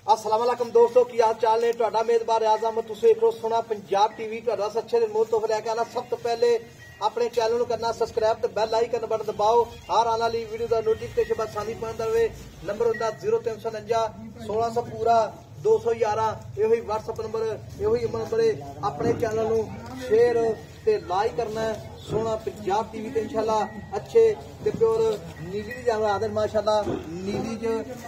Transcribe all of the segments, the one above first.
अस्सलाम वालेकुम दोस्तों की हाल चाल ने तुहाडा मेजबान आजम तुसीं देखो सोना पंजाब टीवी तुहाडा सच्चे दे मुल्क तो लैके आना। सब तो पहले अपने चैनल करना सबसक्राइब ते बेल आइकन बटन दबाओ। हर आने वाली वीडियो का नोटिफिकेशन बस आनी पांदा रहे। नंबर होंदा 0349 1600 पूरा 211। यो ही व्हाट्सएप नंबर यो ही नंबर अपने चैनल नू शेयर ते लाइक करना है। सोना पंजाब टीवी ते इंशाल्लाह अच्छे ते प्योर नीली दी जावे आदर माशाल्लाह नीली च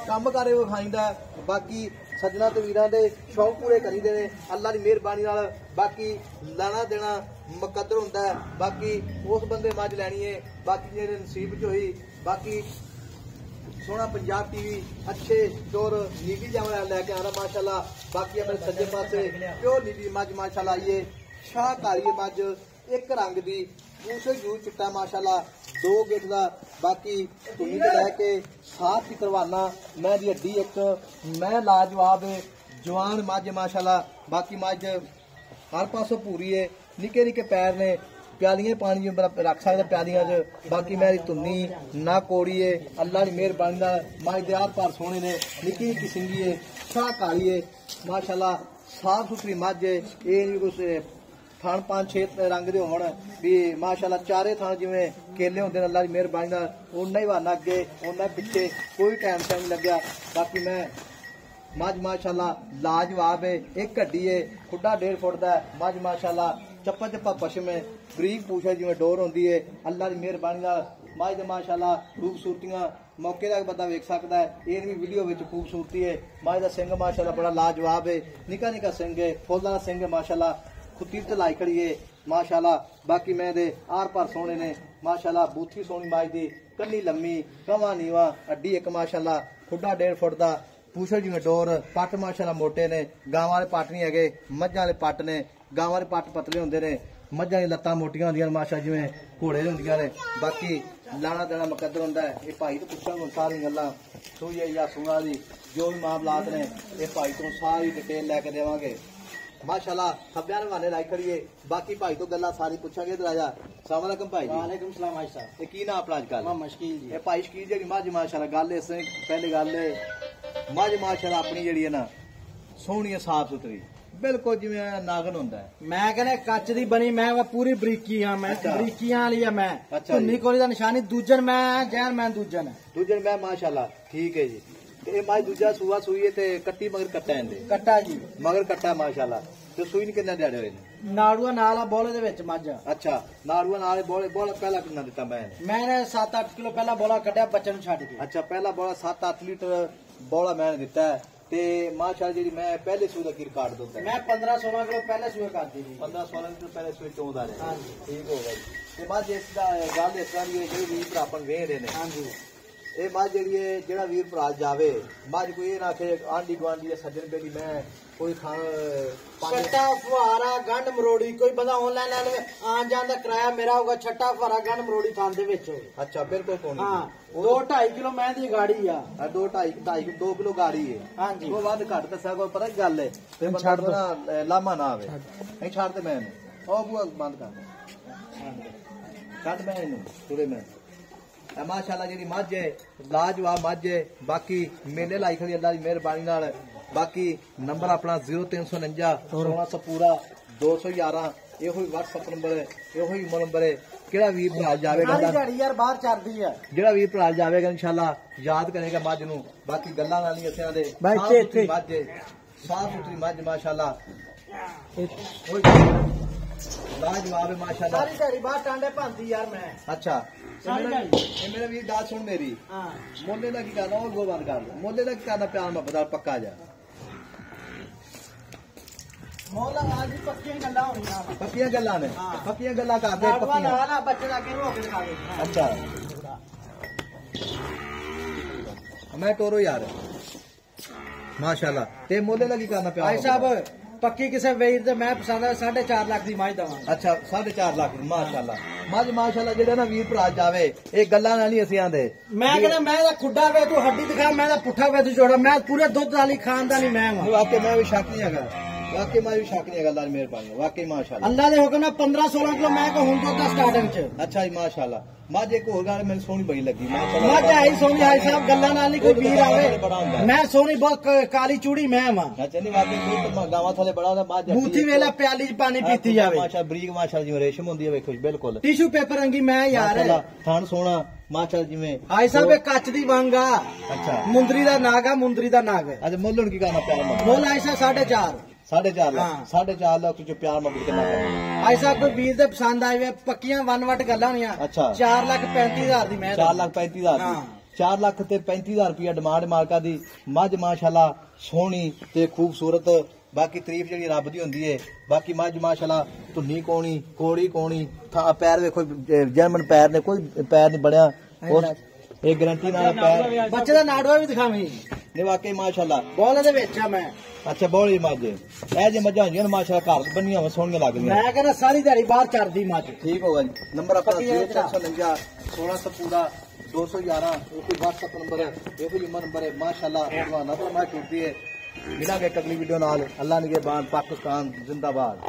काम करे विखाइंदा। बाकी सजना ते वीरां दे शौक पूरे करी दे अल्लाह दी मेहरबानी नाल। बाकी लाना देना मुकद्दर हुंदा है। बाकी उस बंदे मज लैनी है बाकी जेरे नसीब च होई। बाकी सोना पंजाब टीवी अच्छे प्योर नीली जावे लैके आ रहा माशाल्लाह। बाकी अपने सज्जे पासे प्योर नीली मज माशाल्लाह आइए शाहकारी मज एक रंग दी पूछे जू चिट्टा माशाल्लाह 2 गिट का। बाकी तुनी तो लैके साफ ही करवाना मैं दी हड्डी एक मैं लाजवाब जवान मज माशाल्लाह। बाकी मज हर पासों पूरी है। निके निके पैर ने प्यालियां पानी रख सकते प्यालियां च। बाकी मेरी तुन्नी ना कोड़ी है अल्लाह की मेहरबानी मज दे आर पार सोने ने निकी निकी सिंगी है शाह काली है माशाल्लाह साफ सुथरी मज है। ये नहीं कुछ थान 5-6 रंग दे होण भी माशाल्लाह चारे थान जिवें केले होंदे अल्लाह की मेहरबानी नाल उन्ना ही वाना अगे उन्ना पिछे कोई टाइम से नहीं लग्या। बाकी मैं मज माशाल्लाह लाजवाब है एक हड्डी है खुड्डा 1.5 फुट दा मज माशाल्लाह चप्पा चप्पा पशम है बरीक पूछ है जिवें डोर होंदी है अल्लाह की मेहरबानी नाल। मज दे माशाल्लाह खूबसूरतियां मौके का बंदा वेख सकता है। ये भी वीडियो में खूबसूरती है। मज का सिंह माशाल्लाह बड़ा लाजवाब है निका निका सिंह है फुल वाला सिंह है माशाल्लाह खुत्ती ते लाई खड़ी है माशाल्लाह। बाकी मैं दे आर पार सोने ने माशाल्लाह बूथी सोनी मज दी कन्नी लम्मी कवा नीवा हड्डी एक माशाल्लाह खुड्डा 1.5 फुट का पूछो जिवें डोर पट माशाल्लाह मोटे ने गांव वाले पट नहीं है मझां वाले पट ने गांव वाले पट पतले होंदे ने मझां दी लत्तां मोटियां होंदियां माशा जिवें घोड़े होंदियां ने। बाकी लाना देना मुकद्दर होंदा है। ये भाई तो पुछांगे सारी गल्लां सूई या सुना दी जो भी मामलात ने ये भाई तो सारी डिटेल लैके देवांगे माशाल्लाह। खब्बियां रवाने लाई खड़िए बाकी भाई तो गल्लां सारी पुछांगे। इधर आजा अस्सलाम वालेकुम भाई जी। वालेकुम सलाम भाई साहब। ये की नाम अपना अजकल मोहम्मद शकील जी। ये भाई शकील जी मज माशाल्लाह गल इस पहली गल मज माशाल्लाह अपनी जी है ना सोहनी साफ सुथरी बिल्कुल जिवें नागन होंदा है। मैं कहना कच दी बनी मैं पूरी बरीकी हां मैं बरीकियां वाली है मैं धुन्नी कोली दा निशानी दूजन मैं जैन मैं दूजन मैं माशाल्लाह ठीक है जी। ते मज दूजा सूआ सूई है ते कट्टी मगर कट्टा इंदे कट्टा जी मगर कट्टा माशाल्लाह। ते सूई ने किन्ना दिहाड़े होए ने नाड़ूआ नाल बोले दे विच मज। अच्छा नाड़ूआ नाल बोला पहला किन्ना दिता मैंने 7-8 किलो पहला बोला कटिया बच्चे नु छड्ड के। अच्छा पहला बोला 7-8 लीटर बोला मैंने दिता है ते माशाल्लाह जी मैं पहले सूए का की रिकॉर्ड दूंगा मैं 15-16 किलो पहले सूए करती थी 15-16 किलो पहले सूए 14 है। हां जी ठीक हो गई। ते मज इस दा गल इस तरह दी जेडी वीर भरापन वेह रहे ने। हां जी ये मज जी जेड़ा वीर भरा जावे मज कोई ना आखे आंडी गुआंढी सज्जन बेली मैं कोई छट्टा फुहारा गंढ मरोड़ी कोई बंदा ऑनलाइन ले ले आन जान दा किराया मेरा होगा छट्टा फुहारा गंढ मरोड़ी थान दे विच। अच्छा बिल्कुल कोनी। हां 2-2.5 किलो मैं दी गाड़ी आ 2 किलो गाड़ी है। हां जी वो वध घट दसा कोई पता गल है ते छड़ दो ना लामा ना आवे नहीं छड़ दे मैं ओ बुआ बंद कर छड़ मैं नु थोड़े मैं माशाल्लाह जी मज है लाजवाब मज है। बाकी मेले लाई खड़ी अल्लाह की मेहरबानी नाल। बाकी नंबर अपना 0349 1600 पूरा 211 यो ही व्हाट्सएप नंबर है यो ही नंबर है। केड़ा वीर भरा जावेगा यार बाहर चलदी है जेड़ा वीर भरा जावेगा इंशाल्लाह याद करेगा मज नु। बाकी गल्लां नाल नहीं असियां दे मज साफ सुथरी मज माशाल्लाह लाजवाब है माशाल्लाह सारी दिहाड़ी बाहर टांडे भांदी यार मैं। अच्छा मेरा वीर बात सुन मेरी मोले का की करना और गो बंद कर दो मोले का की करना प्यार मोहब्बत पक्का जा मोला आज पक्कियां गल्लां होणियां पक्कियां गल्लां ने पक्कियां गल्लां करदे पक्कियां बच्चे दा के रोक दिखा दे। अच्छा मैं टोरो यार माशाल्लाह ते मोले का की करना प्यार भाई साहब पक्की किसे वीर ते मैं पसंद 4.5 लाख दी मज दवां। अच्छा 4.5 लाख माशाल्लाह मज माशाल्लाह जेड़ा ना वीर भरा जावे ये गल्लां नाल नहीं असियां दे। मैं कहना मैं दा खुड्डा वे तू हड्डी दिखा मैं दा पुट्ठा वे तू जोड़ा मैं पूरे दुध वाली खानदानी मैं हां। वाकई मैं भी शक नहीं हैगा वाकई मां भी शक नहीं है अल्लाह की मेहरबानी वाकई माशाल्लाह अल्लाह दे हुक्म नाल 15-16 किलो मैं को हुन तो स्टार्टिंग च। अच्छा जी माशाल्लाह मां एक होर गल मैंने सोहनी बड़ी लगी मां ते आई सोनी हाई साहब गल्ला नाल नहीं कोई वीर आवे मैं सोनी बहुत काली चूड़ी मैं मां अच्छा नहीं वाकई दूध गावां थले बड़ा होंदा मां बूथी वेला प्याली च पानी पीती जावे माशा बरीक माशा जिवें रेशम होंदी है वेखो बिल्कुल टिश्यू पेपर रंगी मैं यार थान सोना माशा जिवें हाई साहब कच दी वांगा अच्छा मुंदरी दा नाग आ मुंदरी दा नाग अच्छा मुੱਲ ਹੁਣ ਕੀ ਕਰਨਾ ਪਿਆ मुल आई साहब 4.5 4.5 लाख 4.5 लाख जो प्यार मोहब्बत करना है आई साहब कोई वीर दे पसंद आए वे पक्कियां वन वट गल्लां नहीं अच्छा 4,35,000 दी मैं 4,35,000 दी 4 ਲੱਖ ਤੇ 35,000 रुपया डिमांड मालका दी मझ माशाल्लाह सोहनी ते खूबसूरत बाकी तारीफ जी रब दी होंदी है बाकी मझ माशाल्लाह धुन्नी कोणी कोड़ी कोणी पैर देखो जर्मन पैर ने कोई पैर नहीं बनया और एक गारंटी नाल पैर बच्चे दा नाड़वा भी दिखावी ने वाकई माशाल्लाह बोल दे विच मैं अच्छा बोली मझ ए जे मझां होंदियां माशाल्लाह घर बनियां सोहणियां लगदियां मैं कहना सारी दिहाड़ी बाहर चढ़दी मझ ठीक होगा जी नंबर अपना 0449 16 पूरा 211 एक व्हाट्सएप नंबर है एक ही नंबर है माशाल्लाह नस्ल मैं टूटती है मिलांगे अगली वीडियो नाल अल्लाह निगहबान पाकिस्तान जिंदाबाद।